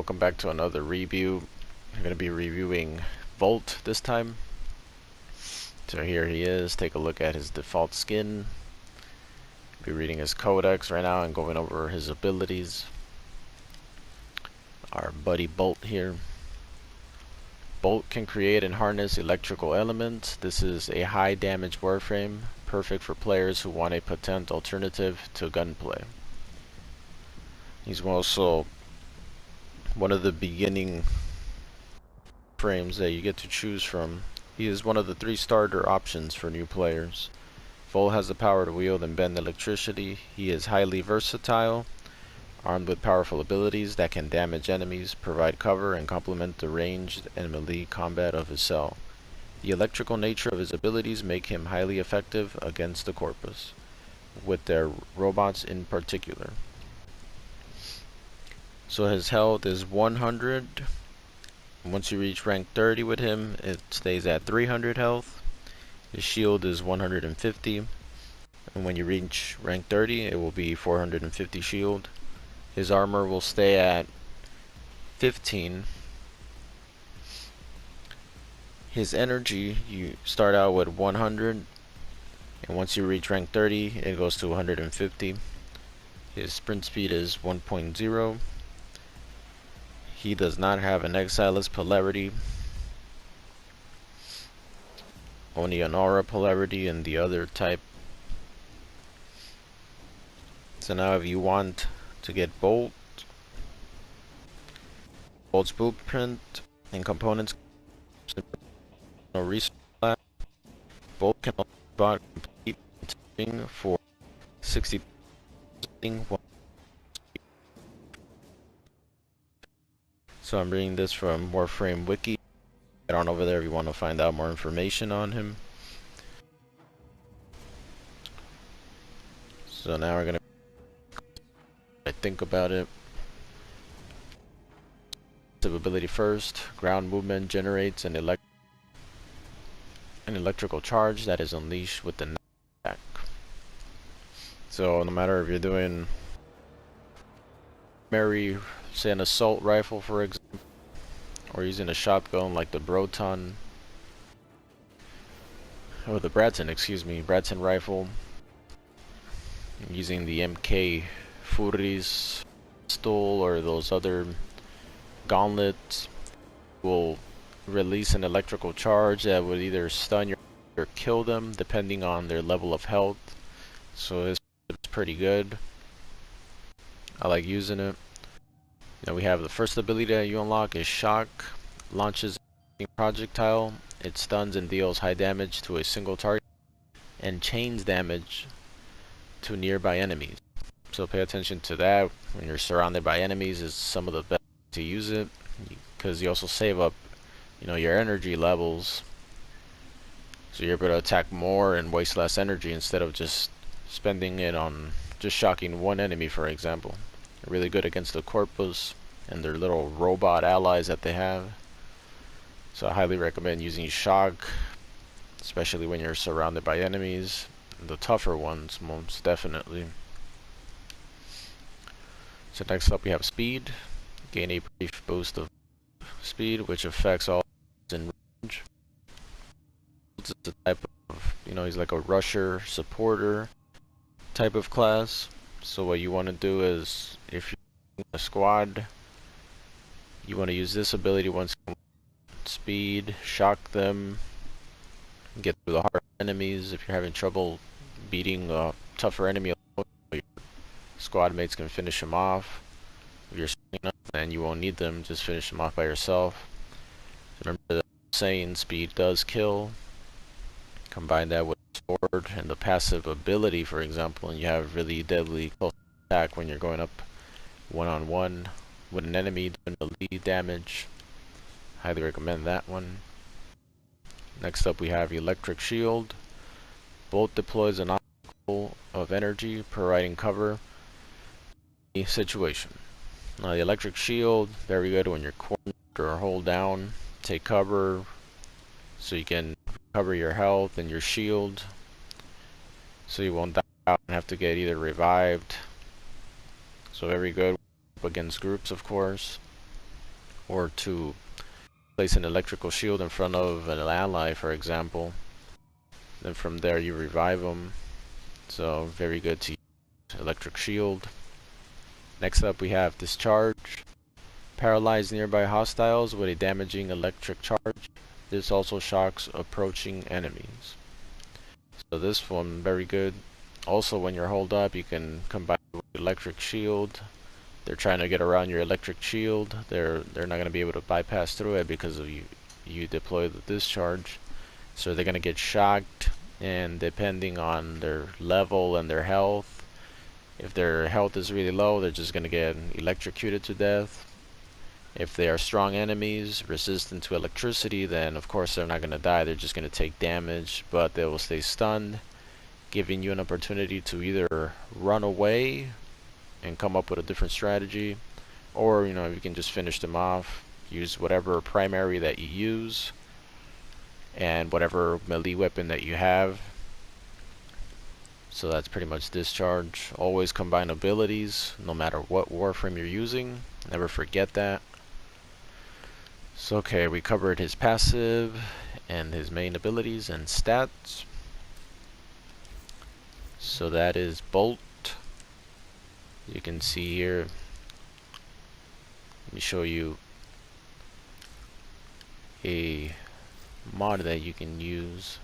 Welcome back to another review. I'm going to be reviewing Volt this time. So here he is. Take a look at his default skin. Be reading his codex right now and going over his abilities. Our buddy Bolt here. Bolt can create and harness electrical elements. This is a high damage Warframe, perfect for players who want a potent alternative to gunplay. He's also one of the beginning frames that you get to choose from. He is one of the 3 starter options for new players. Volt has the power to wield and bend electricity. He is highly versatile, armed with powerful abilities that can damage enemies, provide cover, and complement the ranged and melee combat of his cell. The electrical nature of his abilities make him highly effective against the Corpus, with their robots in particular. So his health is 100. Once you reach rank 30 with him, it stays at 300 health. His shield is 150. And when you reach rank 30, it will be 450 shield. His armor will stay at 15. His energy, you start out with 100. And once you reach rank 30, it goes to 150. His sprint speed is 1.0. He does not have an Exilus polarity, only an aura polarity and the other type. So now if you want to get Bolt's blueprint and components, no resource lab, Bolt can also be bought complete for 60. So I'm reading this from Warframe Wiki. Get on over there if you want to find out more information on him. So now we're gonna think about it. Ability first. Ground movement generates an electrical charge that is unleashed with the attack. So no matter if you're doing say an assault rifle for example, or using a shotgun like the Broton or the Bratton rifle, using the MK Furis pistol or those other gauntlets, will release an electrical charge that would either stun you or kill them depending on their level of health. So it's pretty good. I like using it. Now we have the first ability that you unlock is Shock. Launches a projectile. It stuns and deals high damage to a single target and chains damage to nearby enemies. So pay attention to that when you're surrounded by enemies. Is some of the best to use it, because you also save up, your energy levels. So you're able to attack more and waste less energy instead of just spending it on just shocking one enemy, for example. Really good against the Corpus and their little robot allies that they have. So I highly recommend using Shock, especially when you're surrounded by enemies. The tougher ones, most definitely. So next up we have Speed. Gain a brief boost of speed, which affects all in range. It's a type of, he's like a rusher, supporter type of class. So what you want to do is, if you're in a squad, you want to use this ability once you speed, shock them, get through the hard enemies. If you're having trouble beating a tougher enemy, your squad mates can finish them off. If you're enough, then you won't need them, just finish them off by yourself. Remember that saying, speed does kill. Combine that with sword and the passive ability, for example, and you have really deadly close attack when you're going up one-on-one with an enemy doing melee damage. Highly recommend that one. Next up we have Electric Shield. Bolt deploys an obstacle of energy, providing cover in any situation. Now the Electric Shield, very good when you're cornered or hold down. Take cover so you can cover your health and your shield, so you won't die out and have to get either revived. So very good against groups, of course. or to place an electrical shield in front of an ally, for example. Then from there you revive them. So very good to use electric shield. Next up we have discharge. Paralyze nearby hostiles with a damaging electric charge. This also shocks approaching enemies. So this one very good. Also when you're holed up you can combine it with electric shield. They're trying to get around your electric shield. They're not going to be able to bypass through it because of you deploy the discharge. So they're going to get shocked, and depending on their level and their health, if their health is really low, they're just going to get electrocuted to death. If they are strong enemies resistant to electricity, then of course they're not going to die. They're just going to take damage, but they will stay stunned, giving you an opportunity to either run away and come up with a different strategy, or you can just finish them off. Use whatever primary that you use and whatever melee weapon that you have. So that's pretty much discharge. Always combine abilities no matter what Warframe you're using. Never forget that. So okay, we covered his passive and his main abilities and stats. So that is Bolt. You can see here, let me show you a mod that you can use.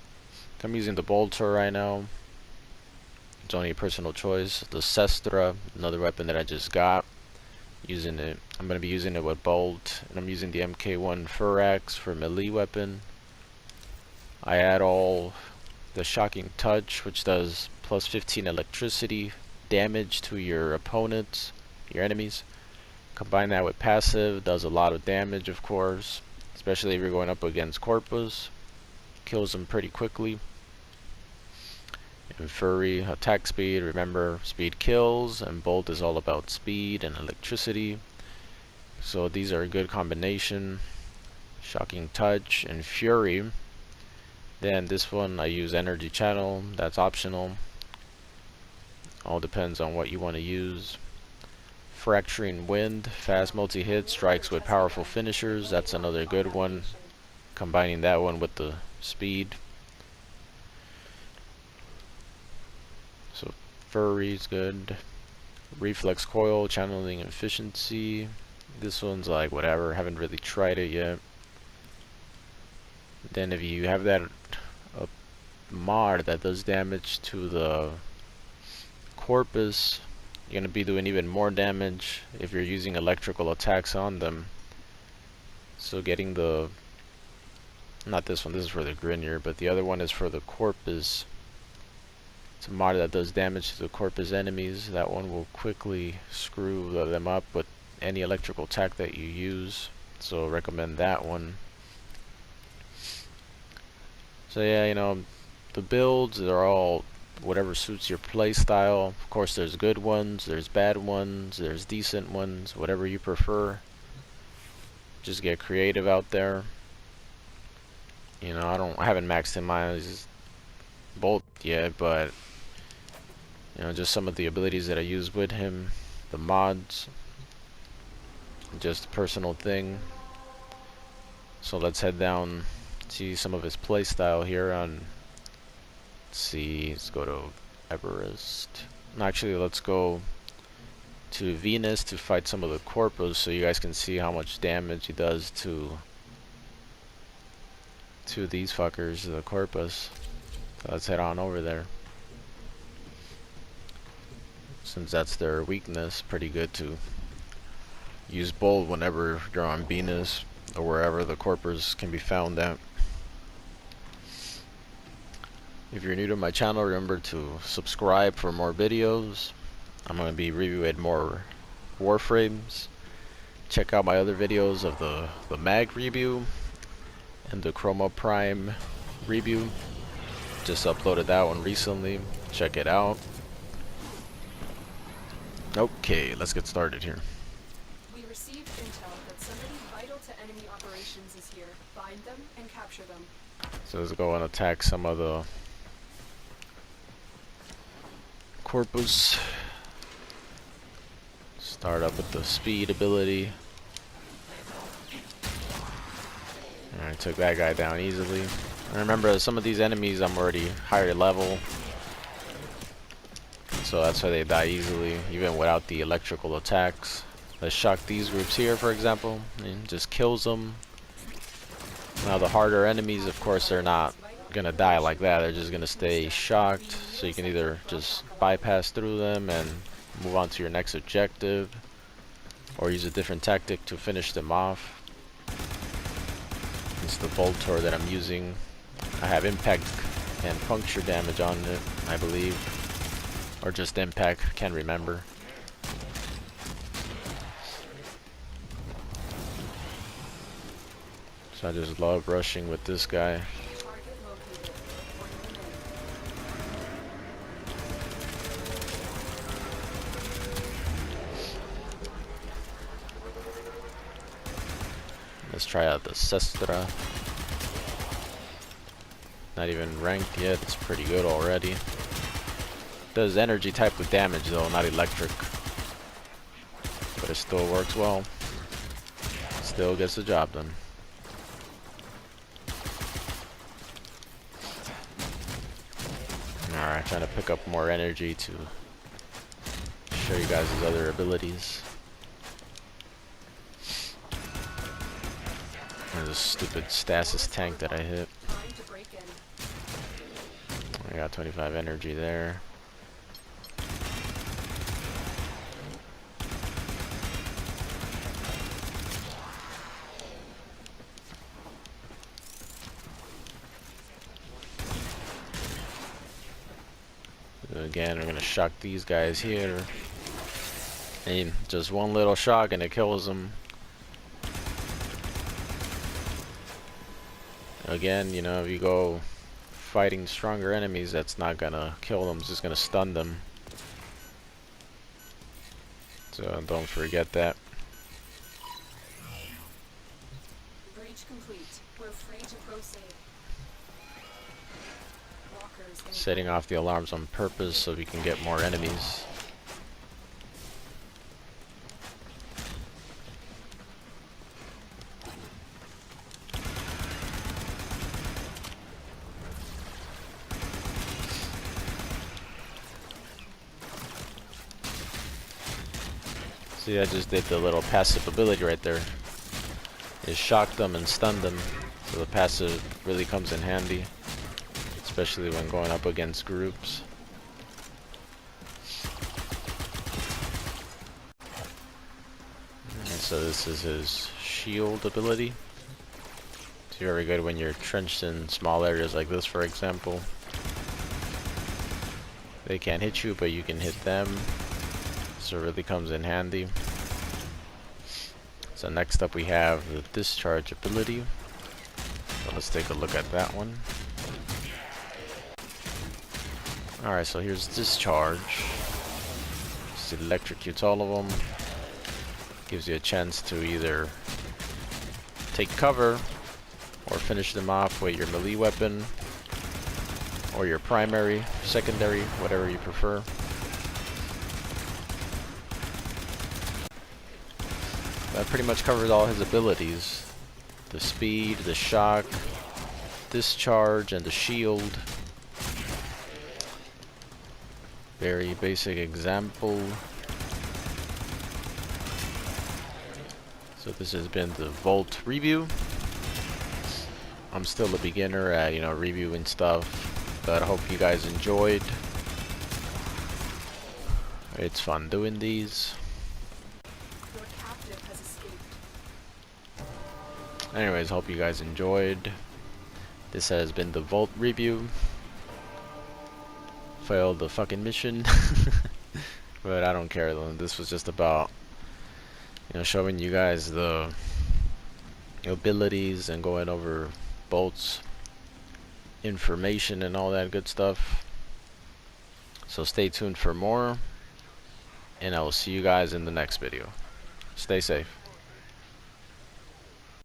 I'm using the bolter right now. It's only a personal choice. The Sestra, another weapon that I just got. Using it, I'm going to be using it with Bolt, and I'm using the MK1 Furax for melee weapon. I add all the Shocking Touch, which does plus 15 electricity damage to your opponents, your enemies. Combine that with passive, does a lot of damage, of course, especially if you're going up against Corpus. Kills them pretty quickly. And Fury, attack speed, remember speed kills, and Bolt is all about speed and electricity. So these are a good combination. Shocking Touch and Fury. Then this one I use Energy Channel, that's optional. All depends on what you want to use. Fracturing Wind, fast multi-hit, strikes with powerful finishers. That's another good one. Combining that one with the speed. So Fury's good. Reflex Coil, channeling efficiency. This one's like whatever, haven't really tried it yet. Then if you have that mod that does damage to the Corpus, you're going to be doing even more damage if you're using electrical attacks on them. So getting the, not this one, this is for the Grinier, but the other one is for the Corpus. It's a mod that does damage to the Corpus enemies. That one will quickly screw them up with any electrical attack that you use. So recommend that one. So yeah, the builds, they're all whatever suits your play style. Of course there's good ones, there's bad ones, there's decent ones, whatever you prefer. Just get creative out there. I haven't maxed in my Bolt yet, but just some of the abilities that I use with him, the mods, just a personal thing. So let's head down, see some of his play style here on, let's go to Everest. Actually, let's go to Venus to fight some of the Corpus so you guys can see how much damage he does to these fuckers, the Corpus. So let's head on over there. Since that's their weakness, pretty good to use Bolt whenever you're on Venus or wherever the Corpus can be found at. If you're new to my channel, remember to subscribe for more videos. I'm going to be reviewing more Warframes. Check out my other videos of the Mag review and the Chroma Prime review. Just uploaded that one recently. Check it out. Okay, let's get started here. We received intel that somebody vital to enemy operations is here. Find them and capture them. So let's go and attack some of the Corpus. Start up with the speed ability. took that guy down easily. And remember, some of these enemies I'm already higher level, so that's why they die easily, even without the electrical attacks. Let's shock these groups here, for example, and just kills them. Now the harder enemies, of course, they're not gonna die like that. They're just gonna stay shocked, so you can either just bypass through them and move on to your next objective, or use a different tactic to finish them off. It's the Voltor that I'm using. I have impact and puncture damage on it, I believe, or just impact, can't remember. So I just love rushing with this guy. Let's try out the Sestra. Not even ranked yet, it's pretty good already. Does energy type of damage though, not electric. But it still works well. Still gets the job done. Alright, trying to pick up more energy to show you guys his other abilities. There's a stupid stasis tank that I hit. I got 25 energy there. Again, we're gonna shock these guys here. And just one little shock and it kills them. Again, you know, if you go fighting stronger enemies, that's not gonna kill them, it's just gonna stun them. So don't forget that. Breach complete. We're free to proceed. Setting off the alarms on purpose so we can get more enemies. See, I just did the little passive ability right there. It shocked them and stunned them, so the passive really comes in handy, especially when going up against groups. And so this is his shield ability. It's very good when you're trenched in small areas like this, for example. They can't hit you, but you can hit them. So it really comes in handy. So next up we have the discharge ability. So let's take a look at that one. Alright, so here's discharge. Just electrocutes all of them. Gives you a chance to either take cover or finish them off with your melee weapon or your primary, secondary, whatever you prefer. That pretty much covers all his abilities. The speed, the shock, discharge, and the shield. Very basic example. So this has been the Volt review. I'm still a beginner at, you know, reviewing stuff, but I hope you guys enjoyed. It's fun doing these. Anyways, hope you guys enjoyed. This has been the Volt review. Failed the fucking mission. But I don't care though. This was just about, you know, showing you guys the abilities and going over bolts information and all that good stuff. So stay tuned for more, and I will see you guys in the next video. Stay safe.